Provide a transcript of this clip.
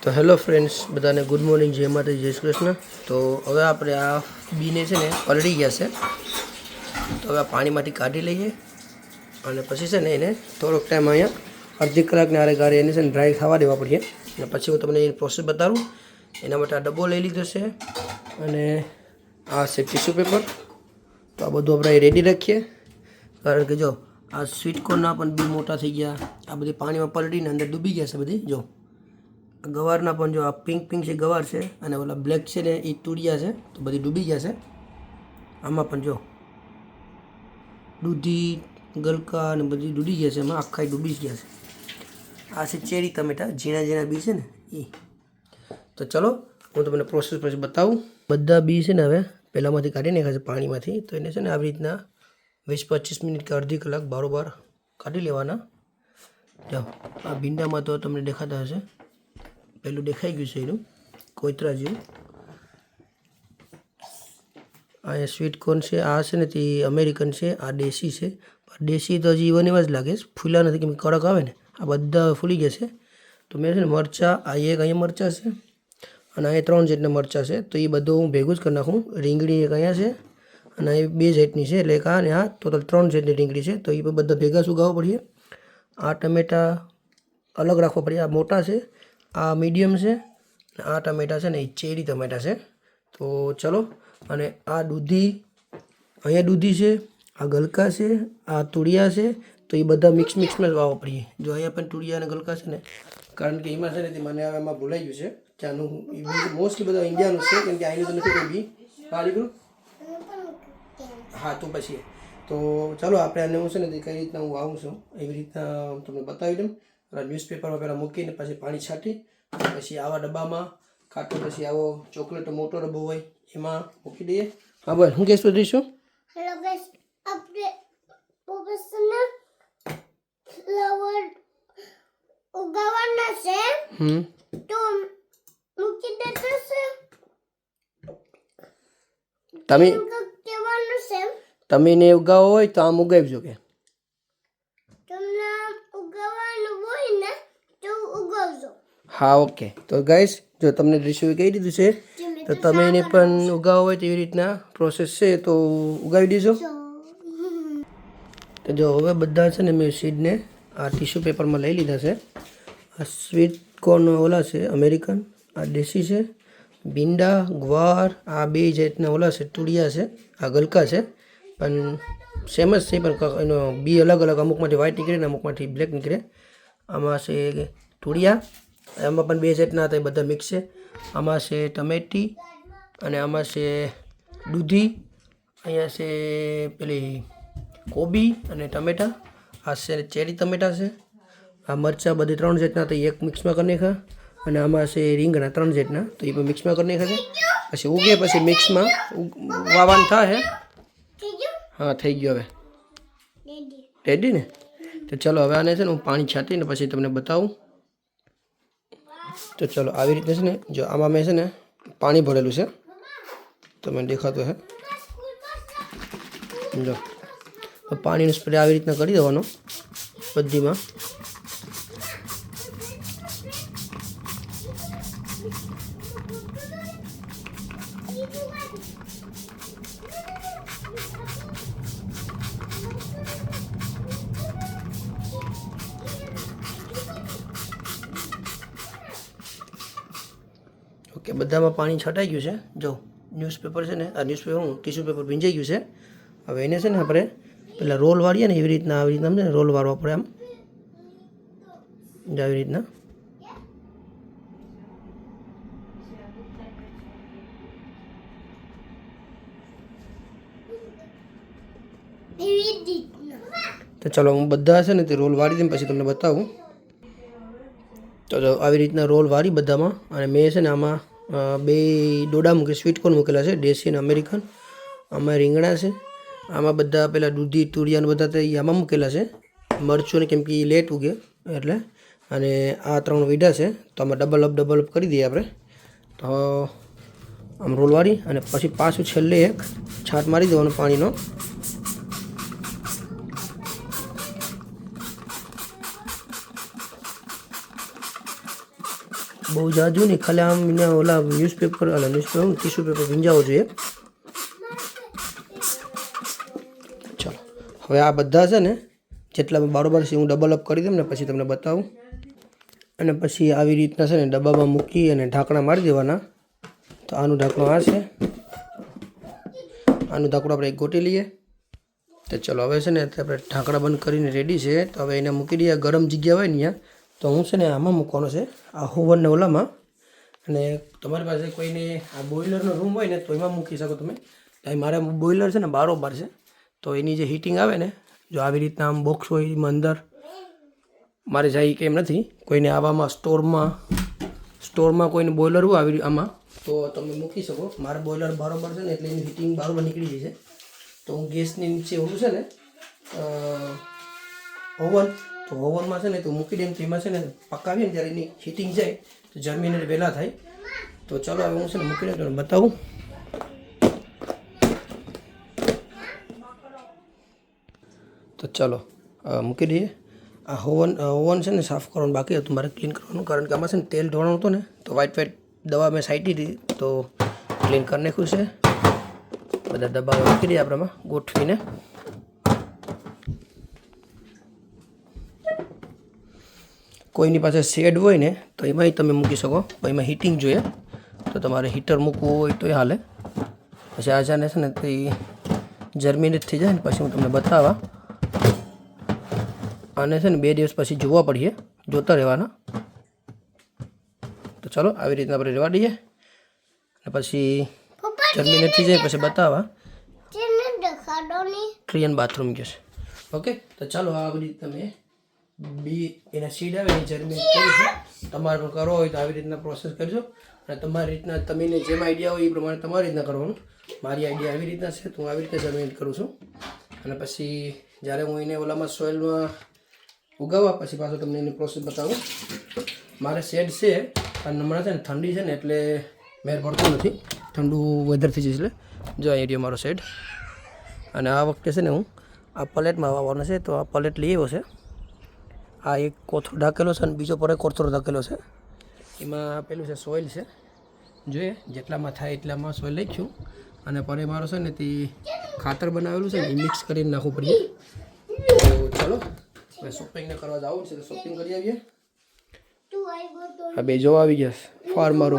તો hello friends, બધાને good morning, જય માતાજી, જય શ્રી કૃષ્ણ. તો હવે આપણે આ બીને છે ને પલળી ગયા છે, તો હવે આ પાણીમાંથી કાઢી લઈએ અને પછી છે ને એને થોડોક ટાઈમ અહીંયા અડધી કલાકને આરે ગારે એને છે ને ડ્રાય થવા દેવા પડશે. અને પછી હું તમને એની પ્રોસેસ બતાવું. એના માટે આ ડબ્બો લઈ લીધો છે અને આ છે ટીશ્યુ પેપર. તો આ બધું આપણે રેડી રાખીએ, કારણ કે જો આ સ્વીટ કોર્નના પણ બી મોટા થઈ ગયા, આ બધી પાણીમાં પલળીને અંદર ડૂબી ગયા છે બધી. જો ગવારના પણ જો આ પિંક છે ગવાર છે, અને ઓલા બ્લેક છે ને એ તુરિયા છે, તો બધી ડૂબી ગયા છે. આમાં પણ જો દૂધી ગલકા અને બધી ડૂબી ગયા છે, એમાં આખા ડૂબી ગયા છે. આ છે ચેરી ટમેટા, ઝીણા બી છે ને એ. તો ચલો હું તમને પ્રોસેસ પછી બતાવું. બધા બી છે ને હવે પહેલાંમાંથી કાઢી નાખ્યા છે પાણીમાંથી. તો એને છે ને આવી રીતના 20-25 મિનિટ કે અડધી કલાક બારોબાર કાઢી લેવાના. જો આ ભીંડામાં તો તમને દેખાતા હશે, પેલું દેખાઈ ગયું છે એનું કોઈતરા જેવું. આ સ્વીટ કોર્ન છે, આ છે ને તે અમેરિકન છે, આ દેશી છે. દેશી તો હજી એવા જ લાગે છે, ફૂલા નથી, કેમ કડક આવે ને. આ બધા ફૂલી ગયા છે. તો મેં છે ને મરચાં, આ એક અહીંયા મરચાં છે અને અહીંયા 3 જેટલા મરચાં છે. તો એ બધું હું ભેગું જ કરી નાખું. રીંગણી એક અહીંયા છે અને અહીં 2 જેટની છે, એટલે આ ને આ ટોટલ 3 જેટલી રીંગણી છે. તો એ બધા ભેગા સુગાવવા પડીએ. આ ટમેટા અલગ રાખવા પડે. આ મોટા છે, આ મીડિયમ છે, આ ટમેટા છે ને એ ચેરી ટમેટા છે. તો ચલો, અને આ દૂધી, અહીંયા દૂધી છે, આ ગલકા છે, આ તુરિયા છે. તો એ બધા મિક્સમાં જ વાવવા પડીએ. જો અહીંયા પણ તુરિયા અને ગલકા છે ને, કારણ કે એમાં છે ને તે મને હવે એમાં ભૂલાઈ ગયું છે ત્યાંનું. એ બી મોસ્ટલી બધા ઇન્ડિયાનું છે, કેમ કે અહીંનું તો નથી કોઈ બી. હા દીકરું, હા તું પછી. તો ચાલો આપણે આને હું છે ને તે કઈ રીતના હું વાવું છું એવી રીતના તમને બતાવી દઉં. ન્યૂઝપેપરમાં પહેલાં મૂકીને પછી પાણી છાંટી, પછી આવા ડબ્બામાં, કાં તો પછી આવો ચોકલેટનો મોટો ડબ્બો હોય એમાં મૂકી દઈએ. હા બોલ, હું કહેશું દઈશું. હેલો ગાઈસ, આપણે પ્રોફેશનલ ફ્લાવર ઉગાવવાના છે. તો મૂકી દેતો છે. તમે કેવાનું છે? તમે એને ઉગાવો હોય તો આમ ઉગાવજો. કે તમને ઉગાવવાનું હોય ને તો ઉગાવજો. હા ઓકે. તો ગાઈસ, જો તમને રેસીપી કહી દીધું છે, તો તમે એને પણ ઉગાવો હોય તો એવી રીતના પ્રોસેસ છે, તો ઉગાવી દેજો. તો જો હવે બધા છે ને મેં સીડને આ ટીશ્યુ પેપરમાં લઈ લીધા છે. આ સ્વીટ કોર્ન ઓલા છે અમેરિકન, આ દેશી છે, ભીંડા, ગ્વાર, આ 2 જાતના ઓલા છે તુરિયા છે, આ ગલકા છે. પણ સેમ જ છે, પણ એનો બી અલગ અલગ, અમુકમાંથી વ્હાઈટ નીકળે ને અમુકમાંથી બ્લેક નીકળે. આમાં છે તુરિયા, એમાં પણ 2 જાતના હતા, એ બધા મિક્સ છે. આમાં છે ટમેટી અને આમાં છે દૂધી. અહીંયા છે પેલી કોબી અને ટમેટા. આ છે ચેરી ટમેટા છે. આ મરચાં બધી 3 જાતના હતા, એક મિક્સમાં કરી નાખ્યા. અને આમાં છે રીંગણા 3 જાતના, તો એ પણ મિક્સમાં કરી નાખ્યા છે. પછી ઉગે પછી મિક્સમાં વાવવાનું થાય. હા થઈ ગયો, હવે રેડી ને. તો ચલો હવે આને છે ને હું પાણી છાંટીને પછી તમને બતાવું. તો ચલો આવી રીતે છે ને, જો આમાં મેં છે ને પાણી ભરેલું છે, તમને દેખાતું હે. જો પાણીનો સ્પ્રે આવી રીતના કરી દેવાનો બધીમાં. ઓકે, બધામાં પાણી છટાઈ ગયું છે. જો ન્યૂઝપેપર છે ને, આ ન્યૂઝપેપર હું ટીશ્યુ પેપર ભીંજાઈ ગયું છે. હવે એને છે ને આપણે પેલા રોલ વાળીએ ને એવી રીતના, આવી રીતના ને રોલ વાળવા પડે. આમ આવી રીતના. તો ચાલો હું બધા છે ને તે રોલ વાળી દઉં, પછી તમને બતાવું. તો આવી રીતના રોલ વાળી બધામાં. અને મેં છે ને આમાં 2 ડોડા મૂકે સ્વીટ કોર્ન મૂકેલા છે, દેશી અને અમેરિકન. આમાં રીંગણા છે, આમાં બધા પેલા દૂધી તુરિયાને બધા તો આમાં મૂકેલા છે. મરચું ને કેમ કે લેટ ઉગે એટલે. અને આ 3 વીડા છે, તો આમાં ડબલ અપ કરી દઈએ આપણે. તો આમ રોલ વાળી અને પછી પાછું છેલ્લે એક છાંટ મારી દેવાનો પાણીનો. બહુ જાજુ નહીં, ખાલી આમ એને ઓલા ન્યૂઝપેપર ટીશ્યુ પેપર ભીંજાવો જોઈએ. ચલો હવે આ બધા છે ને જેટલા બરાબર છે હું ડબલ અપ કરી દઉં ને પછી તમને બતાવું. અને પછી આવી રીતના છે ને ડબ્બામાં મૂકી અને ઢાંકણા મારી દેવાના. તો આનું ઢાંકણું આ છે, આનું ઢાંકણું આપણે એક ગોટી લઈએ. તો ચલો હવે છે ને આપણે ઢાંકણા બંધ કરીને રેડી છે. તો હવે એને મૂકી દઈએ ગરમ જગ્યા હોય ને ત્યાં. તો હું છે ને આમાં મૂકવાનો છે, આ ઓવનને ઓલામાં. અને તમારી પાસે કોઈને આ બોઇલરનો રૂમ હોય ને તો એમાં મૂકી શકો તમે. મારે બોઇલર છે ને બારોબાર છે, તો એની જે હીટિંગ આવે ને, જો આવી રીતના આમ બોક્સ હોય એમાં અંદર મારે જાય કે એમ નથી. કોઈને આવામાં સ્ટોરમાં કોઈને બોઇલર હોય આવી આમાં તો તમે મૂકી શકો. મારે બોઇલર બરાબર છે ને એટલે એની હીટિંગ બરાબર નીકળી જાય છે. તો હું ગેસની નીચે ઓલું છે ને ઓવન, તો ઓવનમાં છે ને તો મૂકી દઈએ તો એમાં છે ને પકાવીએ ને ત્યારે એની હીટિંગ જાય તો જર્મિનેટ વહેલા થાય. તો ચાલો હવે હું છે ને મૂકી દઉં તમને બતાવું. તો ચાલો મૂકી દઈએ. આ ઓવન છે ને સાફ કરવાનું બાકી હતું મારે, ક્લીન કરવાનું. કારણ કે આમાં છે ને તેલ ઢોળાણું હતું ને તો વ્હાઈટ દવા મેં સાઈટી હતી તો ક્લીન કરી નાખ્યું છે. બધા ડબ્બા મૂકી દઈએ આપણામાં ગોઠવીને. કોઈની પાસે શેડ હોય ને તો એમાંય તમે મૂકી શકો. એમાં હીટિંગ જોઈએ તો તમારે હીટર મૂકવું હોય તો એ હાલે. પછી આ જાને છે ને તો એ જર્મિનેટ થઈ જાય ને પછી હું તમને બતાવવા. આને છે ને 2 દિવસ પછી જોવા પડીએ, જોતા રહેવાના. તો ચાલો આવી રીતના આપણે રહેવા દઈએ અને પછી જર્મિનેટ થઈ જાય પછી બતાવવા. ટ્રી એન્ડ બાથરૂમ કહે છે. ઓકે, તો ચાલો આ બધી તમે એના સીડ આવે એ જર્મિનેટ કરીશું. તમારે પણ કરવો હોય તો આવી રીતના પ્રોસેસ કરજો. અને તમારી રીતના તમને જેમ આઈડિયા હોય એ પ્રમાણે તમારી રીતના કરવાનું. મારી આઈડિયા આવી રીતના છે તો હું આવી રીતે જર્મિનેટ કરું છું. અને પછી જ્યારે હું એને ઓલામાં સોઇલમાં ઉગાવવા પછી પાછું તમને એની પ્રોસેસ બતાવું. મારે શેડ છે પણ હમણાં છે ને ઠંડી છે ને એટલે મેર પડતું નથી, ઠંડુ વેધર થઈ જશે. એટલે જો આ એરિયો મારો શેડ. અને આ વખતે છે ને હું આ પલેટમાં વાવવાનો છે. તો આ પલેટ લઈ આવ્યો છે. આ એક કોથળો ઢાંકેલો છે અને બીજો પર એક કોથળો ઢાંકેલો છે. એમાં પેલું છે સોઇલ છે, જોઈએ જેટલામાં થાય એટલામાં સોઇલ નાખ્યું. અને પર મારો છે ને તે ખાતર બનાવેલું છે ને એ મિક્સ કરીને નાખવું પડીએ. તો ચાલો હવે શોપિંગને કરવા જવું છે તો શોપિંગ કરી આવીએ. આ બે જોવા આવી ગયા ફાર્મરો.